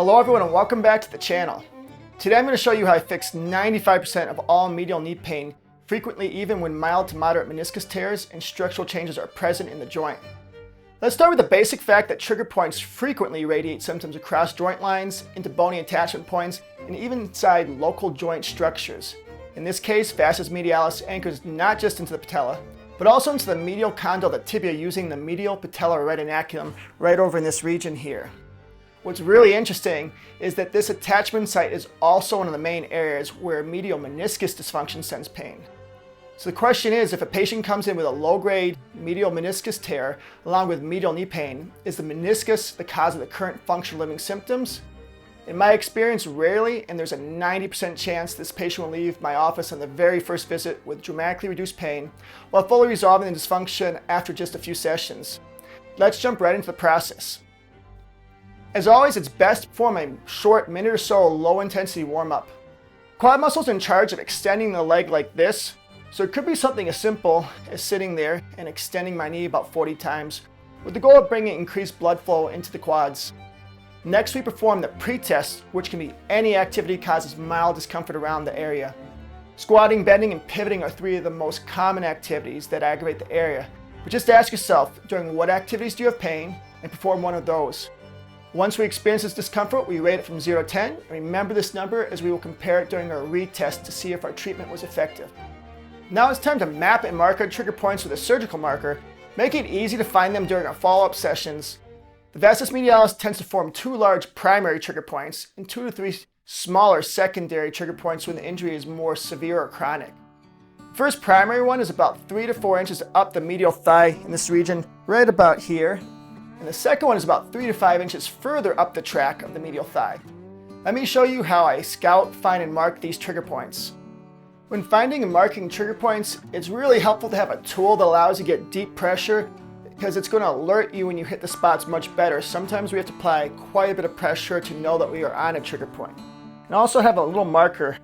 Hello everyone and welcome back to the channel. Today I'm going to show you how I fix 95% of all medial knee pain, frequently even when mild to moderate meniscus tears and structural changes are present in the joint. Let's start with the basic fact that trigger points frequently radiate symptoms across joint lines, into bony attachment points, and even inside local joint structures. In this case, vastus medialis anchors not just into the patella, but also into the medial condyle of the tibia using the medial patellar retinaculum right over in this region here. What's really interesting is that this attachment site is also one of the main areas where medial meniscus dysfunction sends pain. So the question is, if a patient comes in with a low-grade medial meniscus tear along with medial knee pain, is the meniscus the cause of the current functional living symptoms? In my experience, rarely, and there's a 90% chance this patient will leave my office on the very first visit with dramatically reduced pain while fully resolving the dysfunction after just a few sessions. Let's jump right into the process. As always, it's best to perform a short minute or so low-intensity warm-up. Quad muscles are in charge of extending the leg like this, so it could be something as simple as sitting there and extending my knee about 40 times, with the goal of bringing increased blood flow into the quads. Next, we perform the pre-test, which can be any activity that causes mild discomfort around the area. Squatting, bending, and pivoting are three of the most common activities that aggravate the area. But just ask yourself, during what activities do you have pain, and perform one of those. Once we experience this discomfort, we rate it from 0 to 10, and remember this number as we will compare it during our retest to see if our treatment was effective. Now it's time to map and mark our trigger points with a surgical marker, making it easy to find them during our follow-up sessions. The vastus medialis tends to form 2 large primary trigger points and 2 to 3 smaller secondary trigger points when the injury is more severe or chronic. The first primary one is about 3 to 4 inches up the medial thigh in this region, right about here. And the second one is about 3 to 5 inches further up the track of the medial thigh. Let me show you how I scout, find, and mark these trigger points. When finding and marking trigger points, it's really helpful to have a tool that allows you to get deep pressure because it's going to alert you when you hit the spots much better. Sometimes we have to apply quite a bit of pressure to know that we are on a trigger point. And I also have a little marker.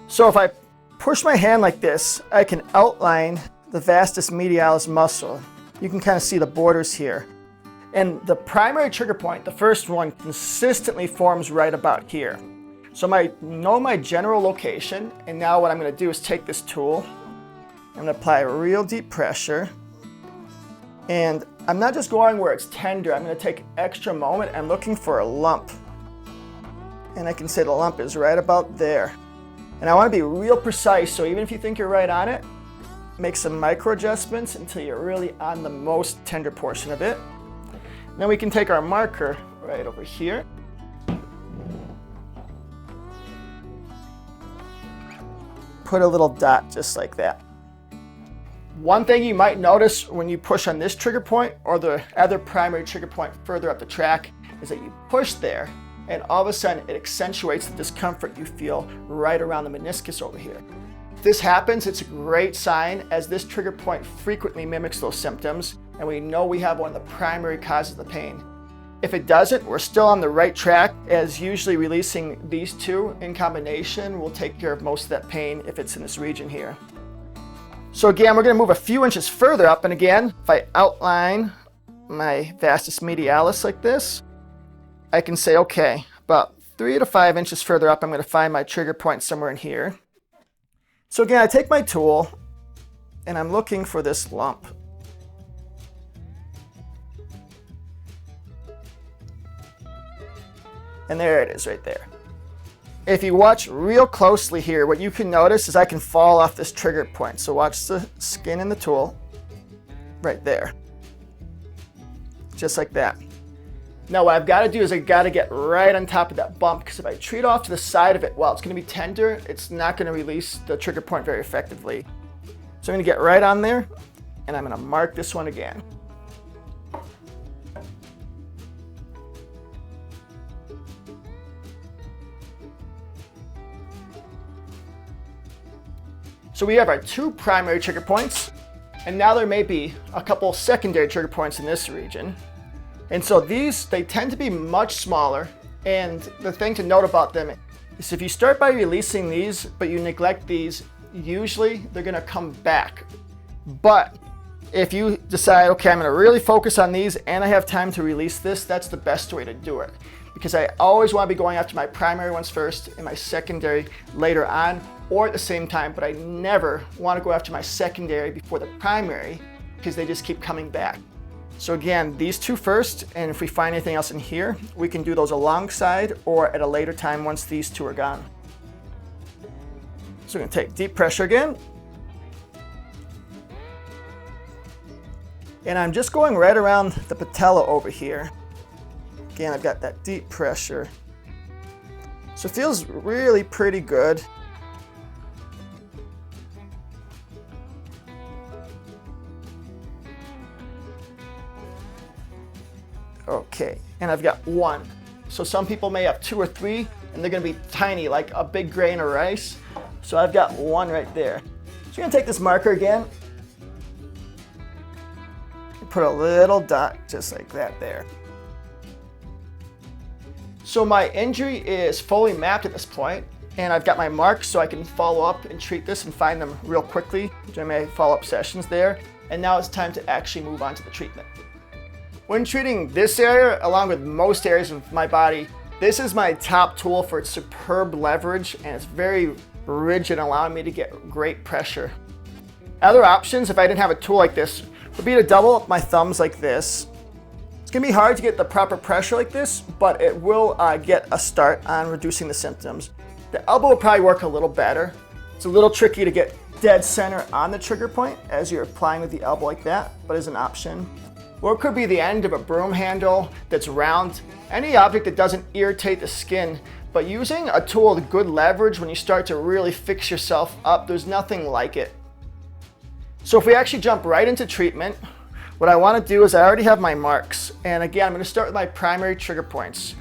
So if I push my hand like this, I can outline the vastus medialis muscle. You can kind of see the borders here. And the primary trigger point, the first one, consistently forms right about here. So I know my general location, and now what I'm going to do is take this tool. I'm going to apply real deep pressure. And I'm not just going where it's tender, I'm going to take an extra moment. I'm looking for a lump. And I can say the lump is right about there. And I want to be real precise, so even if you think you're right on it, make some micro adjustments until you're really on the most tender portion of it. Then we can take our marker right over here. Put a little dot just like that. One thing you might notice when you push on this trigger point or the other primary trigger point further up the track is that you push there and all of a sudden it accentuates the discomfort you feel right around the meniscus over here. If this happens, it's a great sign as this trigger point frequently mimics those symptoms and we know we have one of the primary causes of the pain. If it doesn't, we're still on the right track, as usually releasing these two in combination will take care of most of that pain if it's in this region here. So again, we're going to move a few inches further up, and again, if I outline my vastus medialis like this, I can say, okay, about 3 to 5 inches further up, I'm going to find my trigger point somewhere in here. So again, I take my tool, and I'm looking for this lump. And there it is right there. If you watch real closely here, what you can notice is I can fall off this trigger point. So watch the skin in the tool right there. Just like that. Now what I've got to do is I've got to get right on top of that bump, because if I treat off to the side of it while it's going to be tender, it's not going to release the trigger point very effectively. So I'm going to get right on there, and I'm going to mark this one again. So we have our 2 primary trigger points, and now there may be a couple secondary trigger points in this region. And so these, they tend to be much smaller, and the thing to note about them is if you start by releasing these, but you neglect these, usually they're going to come back. But if you decide, okay, I'm going to really focus on these and I have time to release this, that's the best way to do it. because I always want to be going after my primary ones first and my secondary later on or at the same time, but I never want to go after my secondary before the primary because they just keep coming back. So again, these two first, and if we find anything else in here, we can do those alongside or at a later time once these two are gone. So we're going to take deep pressure again. And I'm just going right around the patella over here. Again, I've got that deep pressure. So it feels really pretty good. Okay, and I've got one. So some people may have 2 or 3, and they're gonna be tiny, like a big grain of rice. So I've got one right there. So you're gonna take this marker again, and put a little dot just like that there. So my injury is fully mapped at this point, and I've got my marks so I can follow up and treat this and find them real quickly during my follow-up sessions there. And now it's time to actually move on to the treatment. When treating this area, along with most areas of my body, this is my top tool for its superb leverage, and it's very rigid, allowing me to get great pressure. Other options, if I didn't have a tool like this, would be to double up my thumbs like this. It's gonna be hard to get the proper pressure like this, but it will get a start on reducing the symptoms. The elbow will probably work a little better. It's a little tricky to get dead center on the trigger point as you're applying with the elbow like that, but is an option. Or it could be the end of a broom handle that's round, any object that doesn't irritate the skin. But using a tool with good leverage when you start to really fix yourself up, there's nothing like it. So if we actually jump right into treatment, what I want to do is I already have my marks. And again, I'm going to start with my primary trigger points.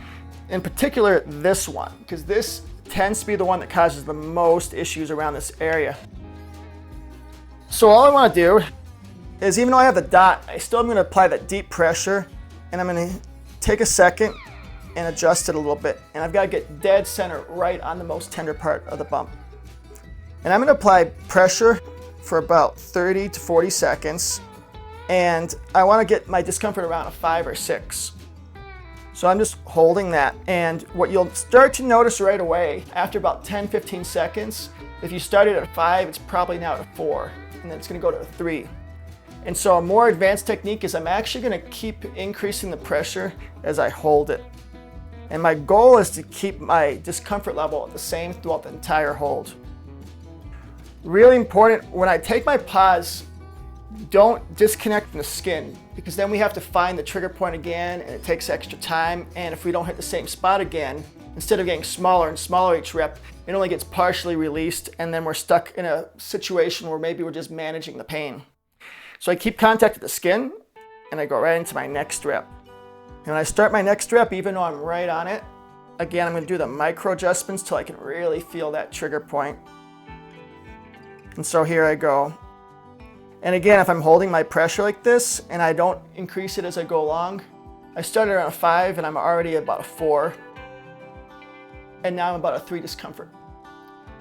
In particular, this one, because this tends to be the one that causes the most issues around this area. So all I want to do is, even though I have the dot, I still am going to apply that deep pressure, and I'm going to take a second and adjust it a little bit. And I've got to get dead center right on the most tender part of the bump. And I'm going to apply pressure for about 30 to 40 seconds. And I want to get my discomfort around a 5 or 6. So I'm just holding that. And what you'll start to notice right away, after about 10-15 seconds, if you started at a 5, it's probably now at a 4. And then it's going to go to a 3. And so a more advanced technique is I'm actually going to keep increasing the pressure as I hold it. And my goal is to keep my discomfort level the same throughout the entire hold. Really important, when I take my pause, don't disconnect from the skin, because then we have to find the trigger point again, and it takes extra time. And if we don't hit the same spot again, instead of getting smaller and smaller each rep, it only gets partially released, and then we're stuck in a situation where maybe we're just managing the pain. So I keep contact with the skin, and I go right into my next rep. And when I start my next rep, even though I'm right on it, again, I'm going to do the micro adjustments till I can really feel that trigger point. And so here I go. And again, if I'm holding my pressure like this, and I don't increase it as I go along, I started around a 5, and I'm already at about a 4. And now I'm about a 3 discomfort.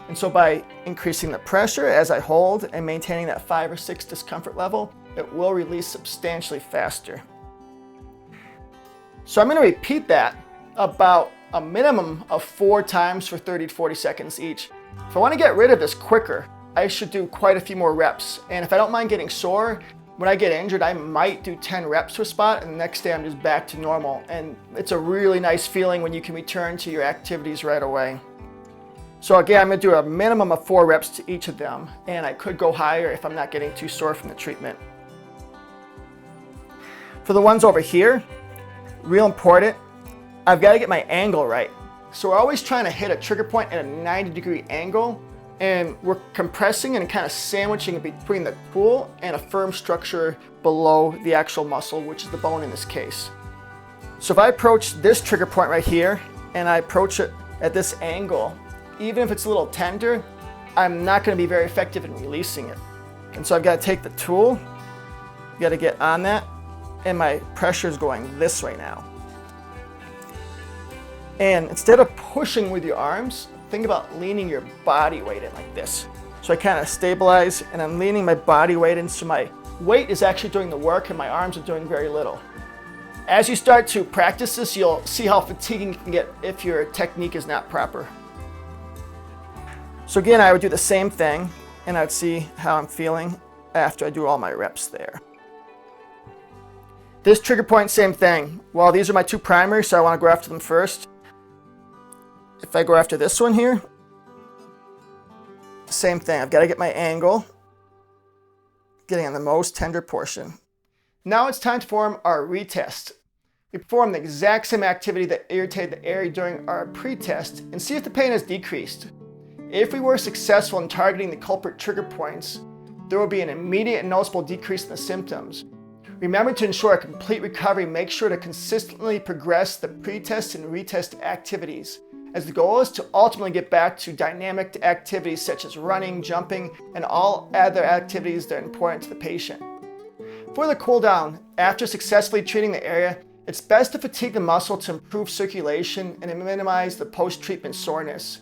And so by increasing the pressure as I hold and maintaining that 5 or 6 discomfort level, it will release substantially faster. So I'm going to repeat that about a minimum of 4 times for 30 to 40 seconds each. If I want to get rid of this quicker, I should do quite a few more reps. And if I don't mind getting sore, when I get injured, I might do 10 reps to a spot, and the next day I'm just back to normal. And it's a really nice feeling when you can return to your activities right away. So again, I'm going to do a minimum of 4 reps to each of them, and I could go higher if I'm not getting too sore from the treatment. For the ones over here, real important, I've got to get my angle right. So we're always trying to hit a trigger point at a 90-degree angle, and we're compressing and kind of sandwiching between the pool and a firm structure below the actual muscle, which is the bone in this case. So if I approach this trigger point right here, and I approach it at this angle, even if it's a little tender, I'm not going to be very effective in releasing it. And so I've got to take the tool, got to get on that, and my pressure is going this way now. And instead of pushing with your arms, think about leaning your body weight in like this. So I kind of stabilize, and I'm leaning my body weight in, so my weight is actually doing the work and my arms are doing very little. As you start to practice this, you'll see how fatiguing it can get if your technique is not proper. So again, I would do the same thing, and I'd see how I'm feeling after I do all my reps there. This trigger point, same thing. Well, these are my two primaries, so I want to go after them first. If I go after this one here, same thing. I've got to get my angle, getting on the most tender portion. Now it's time to perform our retest. We perform the exact same activity that irritated the area during our pre-test and see if the pain has decreased. If we were successful in targeting the culprit trigger points, there will be an immediate and noticeable decrease in the symptoms. Remember, to ensure a complete recovery, make sure to consistently progress the pre-test and retest activities, as the goal is to ultimately get back to dynamic activities such as running, jumping, and all other activities that are important to the patient. For the cool down, after successfully treating the area, it's best to fatigue the muscle to improve circulation and minimize the post-treatment soreness.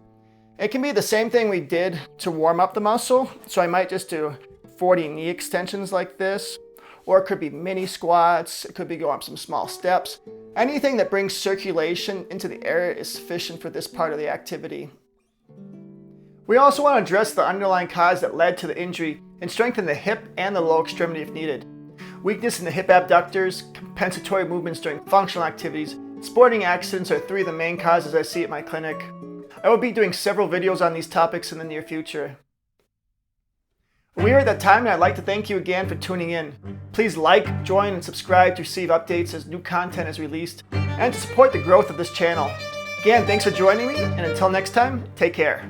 It can be the same thing we did to warm up the muscle, so I might just do 40 knee extensions like this, or it could be mini squats, it could be going up some small steps. Anything that brings circulation into the area is sufficient for this part of the activity. We also want to address the underlying cause that led to the injury and strengthen the hip and the lower extremity if needed. Weakness in the hip abductors, compensatory movements during functional activities, sporting accidents are three of the main causes I see at my clinic. I will be doing several videos on these topics in the near future. We are at that time, and I'd like to thank you again for tuning in. Please like, join, and subscribe to receive updates as new content is released and to support the growth of this channel. Again, thanks for joining me, and until next time, take care.